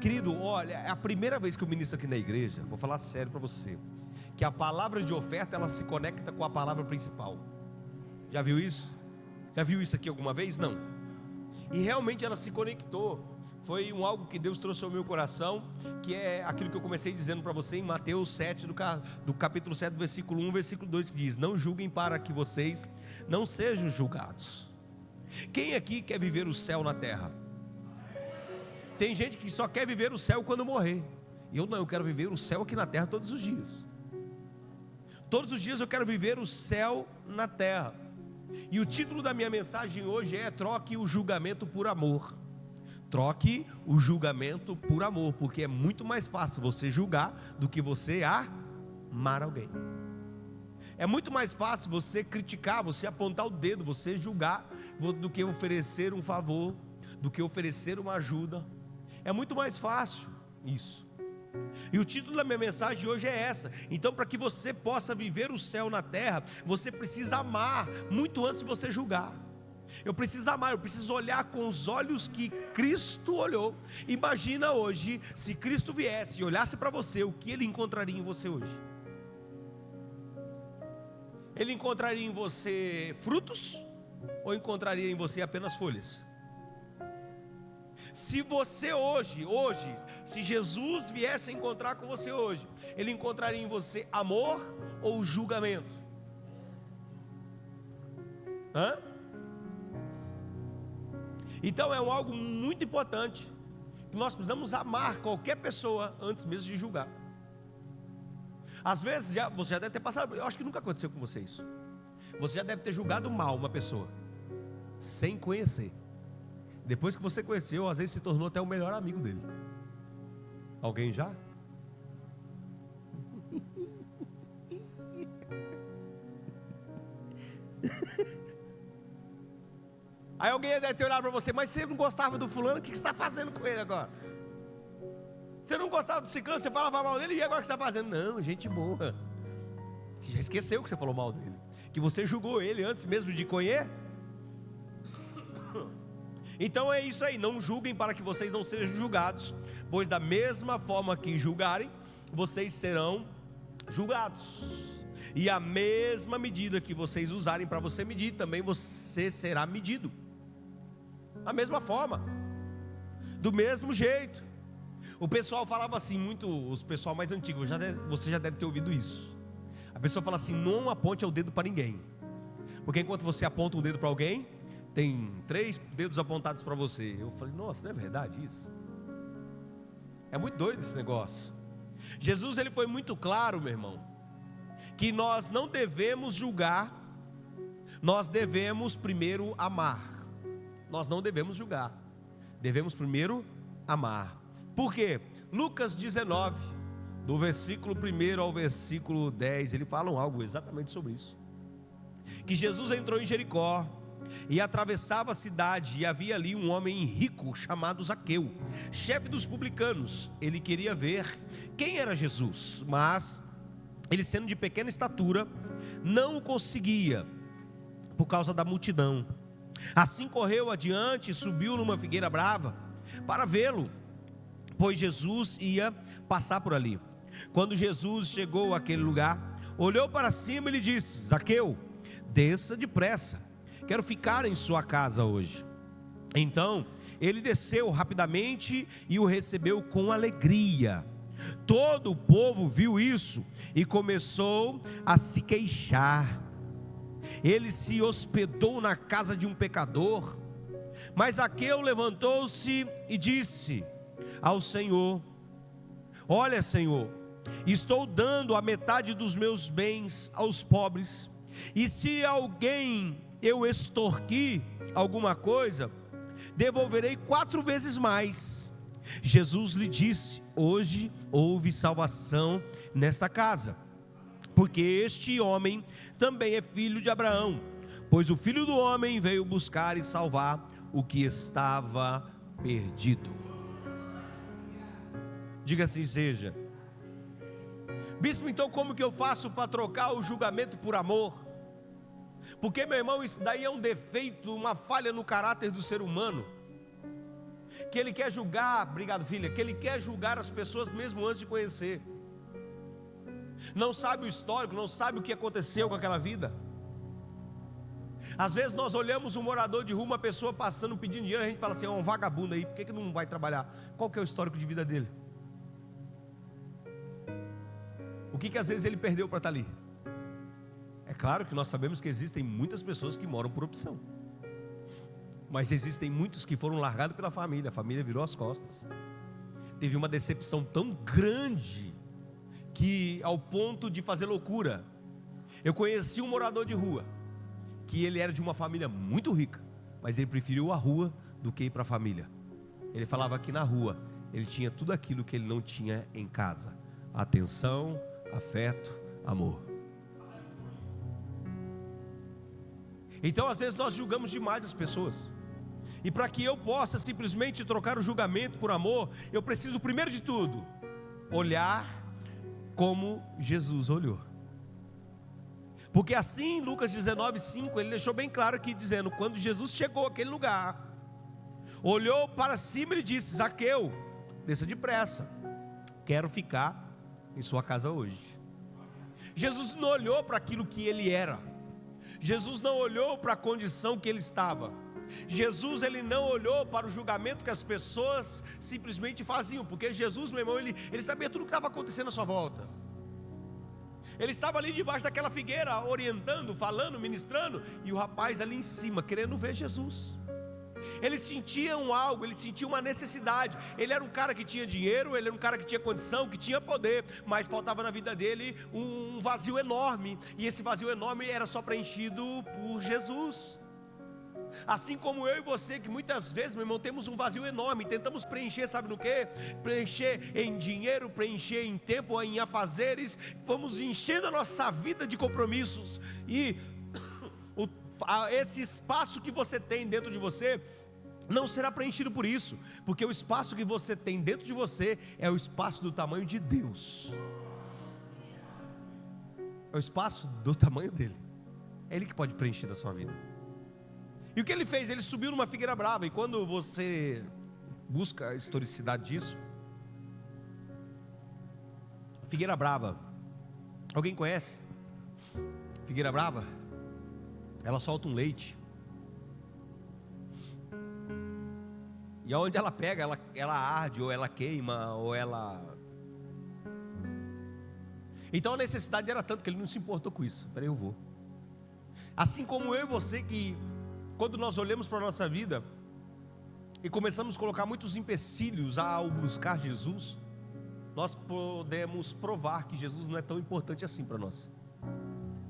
Querido, olha, é a primeira vez que eu ministro aqui na igreja, vou falar sério para você, que a palavra de oferta, ela se conecta com a palavra principal. Já viu isso? Já viu isso aqui alguma vez? Não. E realmente ela se conectou. Foi algo que Deus trouxe ao meu coração, que é aquilo que eu comecei dizendo para você em Mateus 7, do capítulo 7, versículo 1, versículo 2, que diz: não julguem para que vocês não sejam julgados. Quem aqui quer viver o céu na terra? Tem gente que só quer viver o céu quando morrer. Eu não, eu quero viver o céu aqui na terra todos os dias. Todos os dias eu quero viver o céu na terra. E o título da minha mensagem hoje é: troque o julgamento por amor. Troque o julgamento por amor, porque é muito mais fácil você julgar do que você amar alguém. É muito mais fácil você criticar, você apontar o dedo, você julgar, do que oferecer um favor, do que oferecer uma ajuda. É muito mais fácil isso. E o título da minha mensagem hoje é essa. Então, para que você possa viver o céu na terra, você precisa amar muito antes de você julgar. Eu preciso amar, eu preciso olhar com os olhos que Cristo olhou. Imagina hoje, se Cristo viesse e olhasse para você, o que Ele encontraria em você hoje? Ele encontraria em você frutos? Ou encontraria em você apenas folhas? Se você hoje, se Jesus viesse a encontrar com você hoje, Ele encontraria em você amor ou julgamento? Então é algo muito importante, que nós precisamos amar qualquer pessoa antes mesmo de julgar. Às vezes você já deve ter passado, eu acho que nunca aconteceu com você isso. Você já deve ter julgado mal uma pessoa sem conhecer. Depois que você conheceu, às vezes se tornou até o melhor amigo dele. Alguém já? Aí alguém deve ter olhado para você: mas você não gostava do fulano, o que você está fazendo com ele agora? Você não gostava do ciclano, você falava mal dele, e agora o que você está fazendo? Não, gente boa. Você já esqueceu que você falou mal dele, que você julgou ele antes mesmo de conhecer. Então é isso aí, não julguem para que vocês não sejam julgados, pois da mesma forma que julgarem, vocês serão julgados. E a mesma medida que vocês usarem para você medir, também você será medido. Da mesma forma, do mesmo jeito. O pessoal falava assim, os pessoal mais antigo, você já deve ter ouvido isso. A pessoa fala assim: não aponte o dedo para ninguém, porque enquanto você aponta um dedo para alguém, tem 3 dedos apontados para você. Eu falei: nossa, não é verdade isso? É muito doido esse negócio. Jesus, ele foi muito claro, meu irmão, que nós não devemos julgar, nós devemos primeiro amar. Nós não devemos julgar, devemos primeiro amar. Por quê? Lucas 19, do versículo 1 ao versículo 10, ele fala algo exatamente sobre isso. Que Jesus entrou em Jericó e atravessava a cidade, e havia ali um homem rico chamado Zaqueu, chefe dos publicanos. Ele queria ver quem era Jesus, mas ele, sendo de pequena estatura, não o conseguia por causa da multidão. Assim correu adiante e subiu numa figueira brava para vê-lo, pois Jesus ia passar por ali. Quando Jesus chegou àquele lugar, olhou para cima e lhe disse: Zaqueu, desça depressa, quero ficar em sua casa hoje. Então ele desceu rapidamente e o recebeu com alegria. Todo o povo viu isso e começou a se queixar. Ele se hospedou na casa de um pecador. Mas Zaqueu levantou-se e disse ao Senhor: olha, Senhor, estou dando a metade dos meus bens aos pobres, e se alguém eu extorquir alguma coisa, devolverei 4 vezes mais. Jesus lhe disse: hoje houve salvação nesta casa, porque este homem também é filho de Abraão, pois o Filho do Homem veio buscar e salvar o que estava perdido. Diga assim seja. Bispo, então como que eu faço para trocar o julgamento por amor? Porque, meu irmão, isso daí é um defeito, uma falha no caráter do ser humano. que ele quer julgar, obrigado filha, que ele quer julgar as pessoas mesmo antes de conhecer. Não sabe o histórico, não sabe o que aconteceu com aquela vida. Às vezes nós olhamos um morador de rua, uma pessoa passando pedindo dinheiro, a gente fala assim, é um vagabundo aí, por que não vai trabalhar? Qual que é o histórico de vida dele? O que às vezes ele perdeu para estar ali? É claro que nós sabemos que existem muitas pessoas que moram por opção, mas existem muitos que foram largados pela família, a família virou as costas. Teve uma decepção tão grande que ao ponto de fazer loucura. Eu conheci um morador de rua que ele era de uma família muito rica, mas ele preferiu a rua do que ir para a família. Ele falava que na rua ele tinha tudo aquilo que ele não tinha em casa: atenção, afeto, amor. Então às vezes nós julgamos demais as pessoas, e para que eu possa simplesmente trocar o julgamento por amor, eu preciso primeiro de tudo olhar como Jesus olhou. Porque assim, Lucas 19:5, ele deixou bem claro aqui, dizendo: quando Jesus chegou àquele lugar, olhou para cima e disse: Zaqueu, desça depressa, quero ficar em sua casa hoje. Jesus não olhou para aquilo que ele era, Jesus não olhou para a condição que ele estava, Jesus ele não olhou para o julgamento que as pessoas simplesmente faziam, porque Jesus, meu irmão, ele sabia tudo o que estava acontecendo à sua volta. Ele estava ali debaixo daquela figueira, orientando, falando, ministrando, e o rapaz ali em cima, querendo ver Jesus. Ele sentia algo, ele sentia uma necessidade. Ele era um cara que tinha dinheiro, ele era um cara que tinha condição, que tinha poder, mas faltava na vida dele um vazio enorme, e esse vazio enorme era só preenchido por Jesus. Assim como eu e você, que muitas vezes, meu irmão, temos um vazio enorme, tentamos preencher, sabe no que? Preencher em dinheiro, preencher em tempo, em afazeres, vamos enchendo a nossa vida de compromissos, e esse espaço que você tem dentro de você não será preenchido por isso, porque o espaço que você tem dentro de você é o espaço do tamanho de Deus, é o espaço do tamanho dele, é Ele que pode preencher da sua vida. E o que ele fez? Ele subiu numa figueira brava. E quando você busca a historicidade disso, figueira brava, alguém conhece? Figueira brava, ela solta um leite, e aonde ela pega, ela arde, ou ela queima, ou ela... Então a necessidade era tanto que ele não se importou com isso. Peraí, eu vou. Assim como eu e você, que quando nós olhamos para a nossa vida e começamos a colocar muitos empecilhos ao buscar Jesus, nós podemos provar que Jesus não é tão importante assim para nós.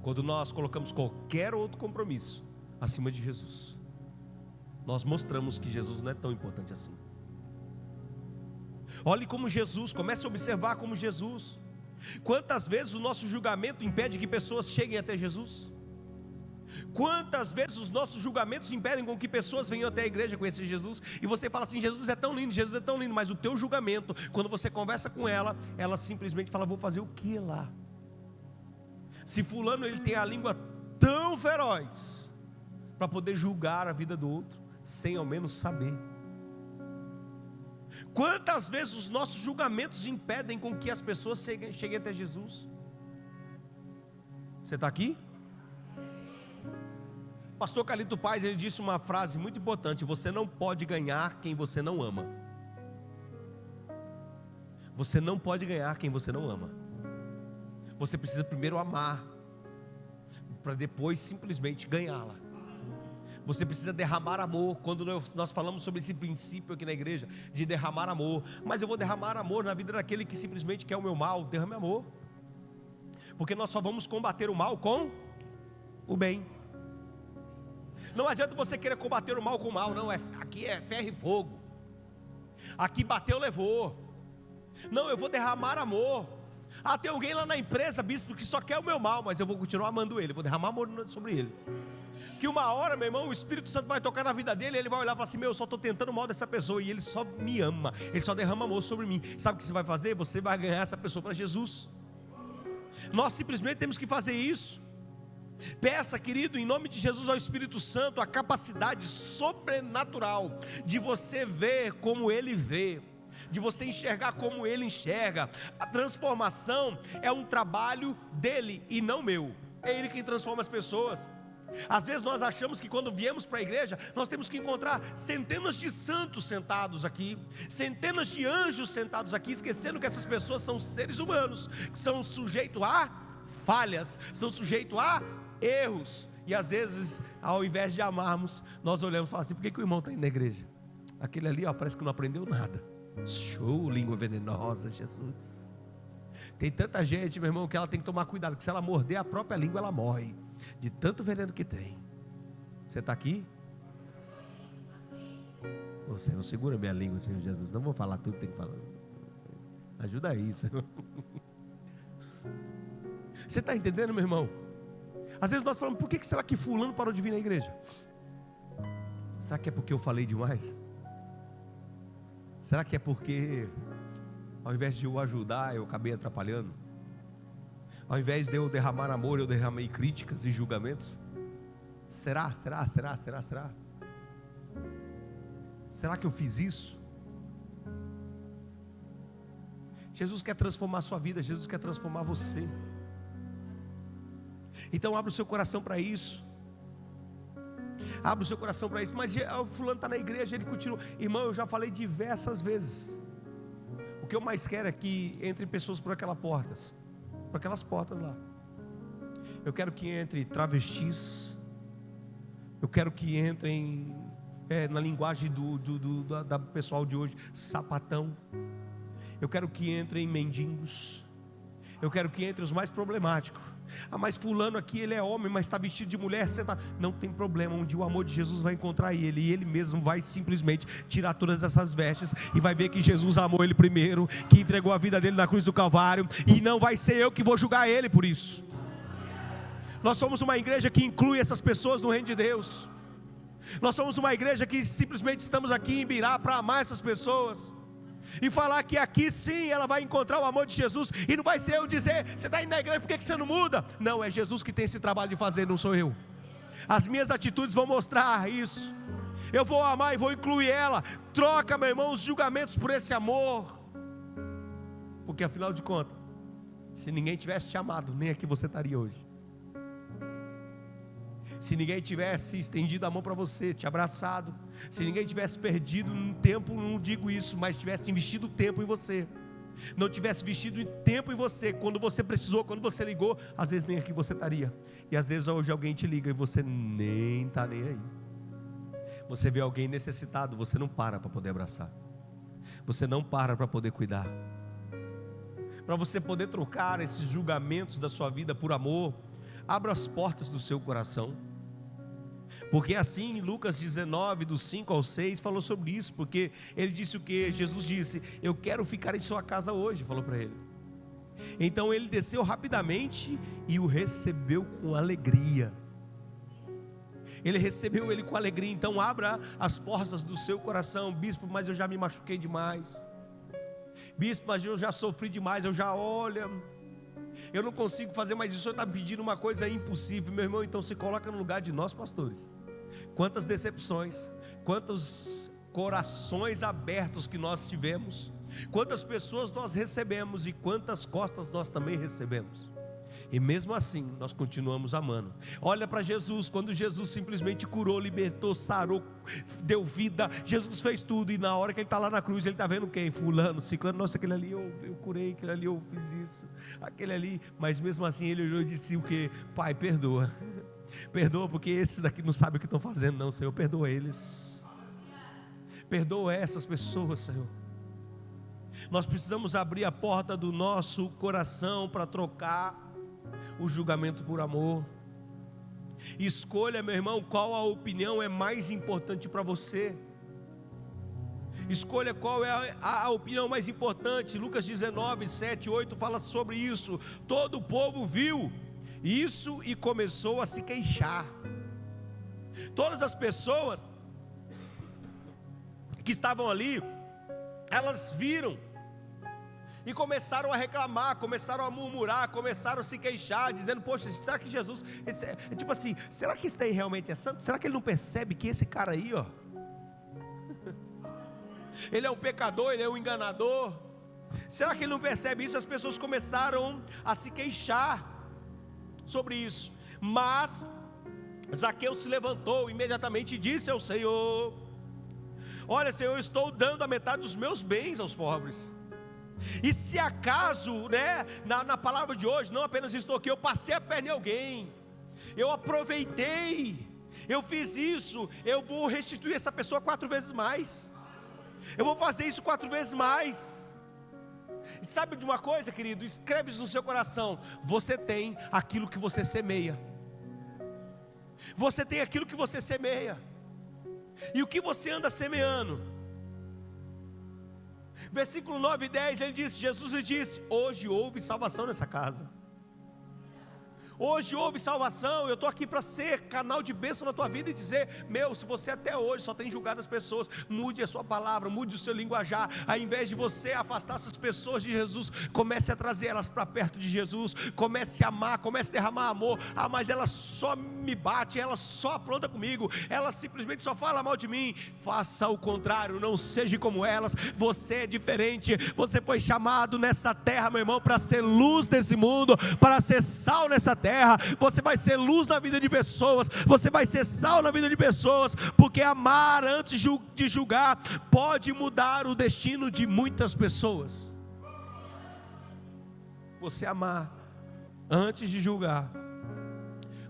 Quando nós colocamos qualquer outro compromisso acima de Jesus, nós mostramos que Jesus não é tão importante assim. Olhe como Jesus, comece a observar como Jesus. Quantas vezes o nosso julgamento impede que pessoas cheguem até Jesus? Quantas vezes os nossos julgamentos impedem com que pessoas venham até a igreja conhecer Jesus? E você fala assim: Jesus é tão lindo, Jesus é tão lindo. Mas o teu julgamento, quando você conversa com ela, ela simplesmente fala: vou fazer o que lá? Se fulano ele tem a língua tão feroz para poder julgar a vida do outro, sem ao menos saber. Quantas vezes os nossos julgamentos impedem com que as pessoas cheguem até Jesus? Você está aqui? Pastor Calito Paz, ele disse uma frase muito importante: você não pode ganhar quem você não ama. Você não pode ganhar quem você não ama. Você precisa primeiro amar, para depois simplesmente ganhá-la. Você precisa derramar amor. Quando nós falamos sobre esse princípio aqui na igreja, de derramar amor, mas eu vou derramar amor na vida daquele que simplesmente quer o meu mal. Derrame amor, porque nós só vamos combater o mal com o bem. Não adianta você querer combater o mal com o mal, não. Aqui é ferro e fogo. Aqui bateu, levou. Não, eu vou derramar amor. Tem alguém lá na empresa, bispo, que só quer o meu mal, mas eu vou continuar amando ele, vou derramar amor sobre ele. Que uma hora, meu irmão, o Espírito Santo vai tocar na vida dele, ele vai olhar e falar assim: eu só estou tentando o mal dessa pessoa, e ele só me ama, ele só derrama amor sobre mim. Sabe o que você vai fazer? Você vai ganhar essa pessoa para Jesus. Nós simplesmente temos que fazer isso. Peça, querido, em nome de Jesus ao Espírito Santo a capacidade sobrenatural de você ver como Ele vê, de você enxergar como Ele enxerga. A transformação é um trabalho dele e não meu. É Ele quem transforma as pessoas. Às vezes nós achamos que quando viemos para a igreja, nós temos que encontrar centenas de santos sentados aqui, centenas de anjos sentados aqui, esquecendo que essas pessoas são seres humanos, que são sujeitos a falhas, são sujeitos a erros. E às vezes, ao invés de amarmos, nós olhamos e falamos assim: por que o irmão está indo na igreja? Aquele ali, parece que não aprendeu nada. Show, língua venenosa, Jesus. Tem tanta gente, meu irmão, que ela tem que tomar cuidado, porque se ela morder a própria língua, ela morre de tanto veneno que tem. Você está aqui? Ô Senhor, segura minha língua, Senhor Jesus. Não vou falar tudo que tem que falar. Ajuda aí, Senhor. Você está entendendo, meu irmão? Às vezes nós falamos: por que será que fulano parou de vir na igreja? Será que é porque eu falei demais? Será que é porque ao invés de eu ajudar, eu acabei atrapalhando? Ao invés de eu derramar amor, eu derramei críticas e julgamentos? Será? Será que eu fiz isso? Jesus quer transformar a sua vida, Jesus quer transformar você. Então abra o seu coração para isso. Abra o seu coração para isso. Mas o fulano está na igreja, ele continua. Irmão, eu já falei diversas vezes. O que eu mais quero é que entrem pessoas por aquelas portas lá. Eu quero que entre travestis. Eu quero que entrem, na linguagem da pessoal de hoje, sapatão. Eu quero que entrem mendigos. Eu quero que entre os mais problemáticos. Mas fulano aqui, ele é homem, mas está vestido de mulher. Não tem problema, um dia o amor de Jesus vai encontrar ele, e ele mesmo vai simplesmente tirar todas essas vestes, e vai ver que Jesus amou ele primeiro, que entregou a vida dele na cruz do Calvário, e não vai ser eu que vou julgar ele por isso. Nós somos uma igreja que inclui essas pessoas no reino de Deus. Nós somos uma igreja que simplesmente estamos aqui em Birá para amar essas pessoas e falar que aqui sim ela vai encontrar o amor de Jesus. E não vai ser eu dizer: você está indo na igreja, por que você não muda? Não, é Jesus que tem esse trabalho de fazer, não sou eu. As minhas atitudes vão mostrar isso. Eu vou amar e vou incluir ela. Troca, meu irmão, os julgamentos por esse amor. Porque afinal de contas, se ninguém tivesse te amado, nem aqui você estaria hoje. Se ninguém tivesse estendido a mão para você, te abraçado, se ninguém tivesse perdido um tempo, não digo isso, mas tivesse investido tempo em você, não tivesse investido tempo em você, quando você precisou, quando você ligou, às vezes nem aqui você estaria. E às vezes hoje alguém te liga e você nem está nem aí. Você vê alguém necessitado, você não para poder abraçar, você não para poder cuidar. Para você poder trocar esses julgamentos da sua vida por amor, abra as portas do seu coração. Porque assim, em Lucas 19, do 5 ao 6, falou sobre isso. Porque ele disse o que? Jesus disse: eu quero ficar em sua casa hoje, falou para ele. Então ele desceu rapidamente e o recebeu com alegria. Ele recebeu ele com alegria. Então abra as portas do seu coração. Bispo, mas eu já me machuquei demais. Bispo, mas eu já sofri demais. Eu não consigo fazer mais isso. O senhor está me pedindo uma coisa impossível, meu irmão. Então se coloca no lugar de nós, pastores. Quantas decepções, quantos corações abertos que nós tivemos, quantas pessoas nós recebemos e quantas costas nós também recebemos. E mesmo assim nós continuamos amando. Olha para Jesus, quando Jesus simplesmente curou, libertou, sarou, deu vida, Jesus fez tudo. E na hora que ele está lá na cruz, ele está vendo quem? Fulano, ciclano, nossa, aquele ali eu curei, aquele ali eu fiz isso, aquele ali. Mas mesmo assim ele olhou e disse o que? Pai, perdoa, perdoa, porque esses daqui não sabem o que estão fazendo não, Senhor, perdoa eles, perdoa essas pessoas, Senhor. Nós precisamos abrir a porta do nosso coração para trocar o julgamento por amor. Escolha, meu irmão, qual a opinião é mais importante para você. Escolha qual é a opinião mais importante. Lucas 19, 7, 8 fala sobre isso. Todo o povo viu isso e começou a se queixar. Todas as pessoas que estavam ali, elas viram E começaram a reclamar, começaram a murmurar, começaram a se queixar, dizendo: poxa, será que Jesus, tipo assim, será que esse daí realmente é santo? Será que ele não percebe que esse cara aí, ó, ele é um pecador, ele é um enganador? Será que ele não percebe isso? As pessoas começaram a se queixar sobre isso. Mas Zaqueu se levantou imediatamente e disse ao Senhor: olha, Senhor, eu estou dando a metade dos meus bens aos pobres. E se acaso, na palavra de hoje, não apenas estou aqui, eu passei a perna em alguém, eu aproveitei, eu fiz isso, eu vou restituir essa pessoa 4 vezes mais, eu vou fazer isso 4 vezes mais. E sabe de uma coisa, querido? Escreve isso no seu coração: você tem aquilo que você semeia. Você tem aquilo que você semeia. E o que você anda semeando? Versículo 9 e 10, ele disse, Jesus lhe disse: hoje houve salvação nessa casa. Hoje houve salvação. Eu estou aqui para ser canal de bênção na tua vida e dizer: meu, se você até hoje só tem julgado as pessoas, mude a sua palavra, mude o seu linguajar. Ao invés de você afastar essas pessoas de Jesus, comece a trazer elas para perto de Jesus. Comece a amar, comece a derramar amor. Ah, mas ela só me bate, ela só apronta comigo, ela simplesmente só fala mal de mim. Faça o contrário, não seja como elas. Você é diferente. Você foi chamado nessa terra, meu irmão, para ser luz desse mundo, para ser sal nessa terra. Você vai ser luz na vida de pessoas, você vai ser sal na vida de pessoas, porque amar antes de julgar pode mudar o destino de muitas pessoas. Você amar antes de julgar,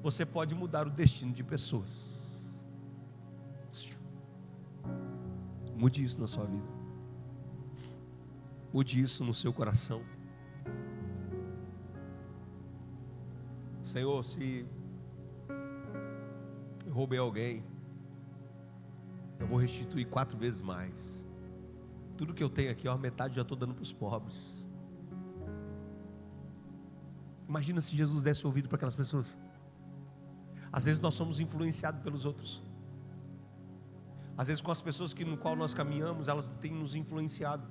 você pode mudar o destino de pessoas. Mude isso na sua vida, mude isso no seu coração. Senhor, se eu roubei alguém, eu vou restituir 4 vezes mais. Tudo que eu tenho aqui, metade já estou dando para os pobres. Imagina se Jesus desse ouvido para aquelas pessoas. Às vezes nós somos influenciados pelos outros. Às vezes com as pessoas no qual nós caminhamos, elas têm nos influenciado.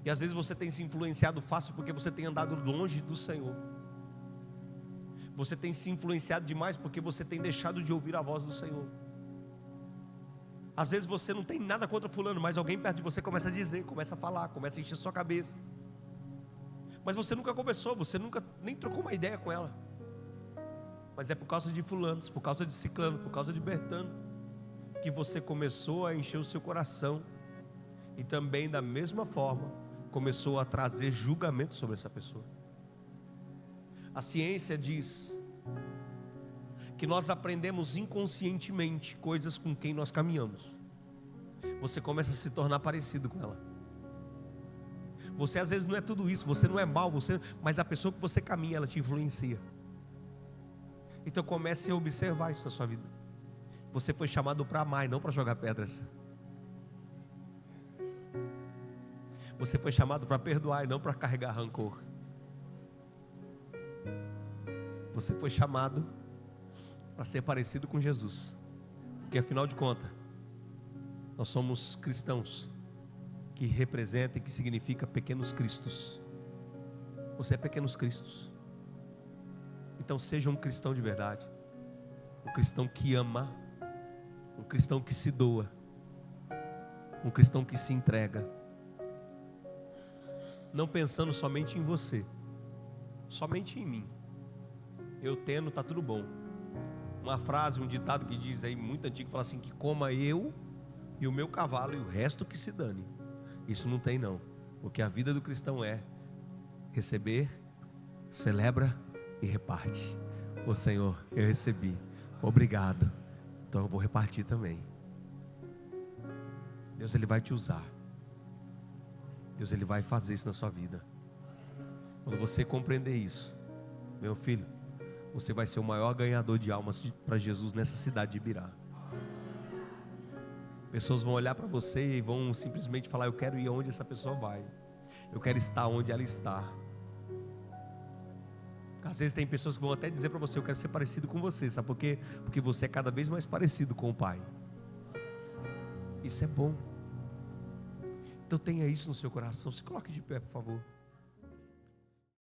E às vezes você tem se influenciado fácil porque você tem andado longe do Senhor. Você tem se influenciado demais porque você tem deixado de ouvir a voz do Senhor. Às vezes você não tem nada contra fulano, mas alguém perto de você começa a dizer, começa a falar, começa a encher sua cabeça. Mas você nunca conversou, você nunca nem trocou uma ideia com ela. Mas é por causa de fulanos, por causa de ciclano, por causa de bertano, que você começou a encher o seu coração. E também da mesma forma começou a trazer julgamento sobre essa pessoa. A ciência diz que nós aprendemos inconscientemente coisas com quem nós caminhamos. Você começa a se tornar parecido com ela. Você às vezes não é tudo isso, você não é mal, mas a pessoa que você caminha, ela te influencia. Então comece a observar isso na sua vida. Você foi chamado para amar e não para jogar pedras. Você foi chamado para perdoar e não para carregar rancor. Você foi chamado para ser parecido com Jesus, porque afinal de contas, nós somos cristãos, que representa e que significa pequenos cristos. Você é pequenos cristos. Então seja um cristão de verdade, um cristão que ama, um cristão que se doa, um cristão que se entrega, não pensando somente em você, somente em mim. Eu tendo, está tudo bom. Uma frase, um ditado que diz aí, muito antigo, fala assim: que coma eu e o meu cavalo e o resto que se dane. Isso não tem não, porque a vida do cristão é receber, celebra e reparte. Ô Senhor, eu recebi, obrigado, então eu vou repartir também. Deus, Ele vai te usar. Deus, Ele vai fazer isso na sua vida. Quando você compreender isso, meu filho, você vai ser o maior ganhador de almas para Jesus nessa cidade de Ibirá. Pessoas vão olhar para você e vão simplesmente falar: eu quero ir aonde essa pessoa vai, eu quero estar onde ela está. Às vezes tem pessoas que vão até dizer para você: eu quero ser parecido com você. Sabe por quê? Porque você é cada vez mais parecido com o Pai. Isso é bom. Então tenha isso no seu coração. Se coloque de pé, por favor.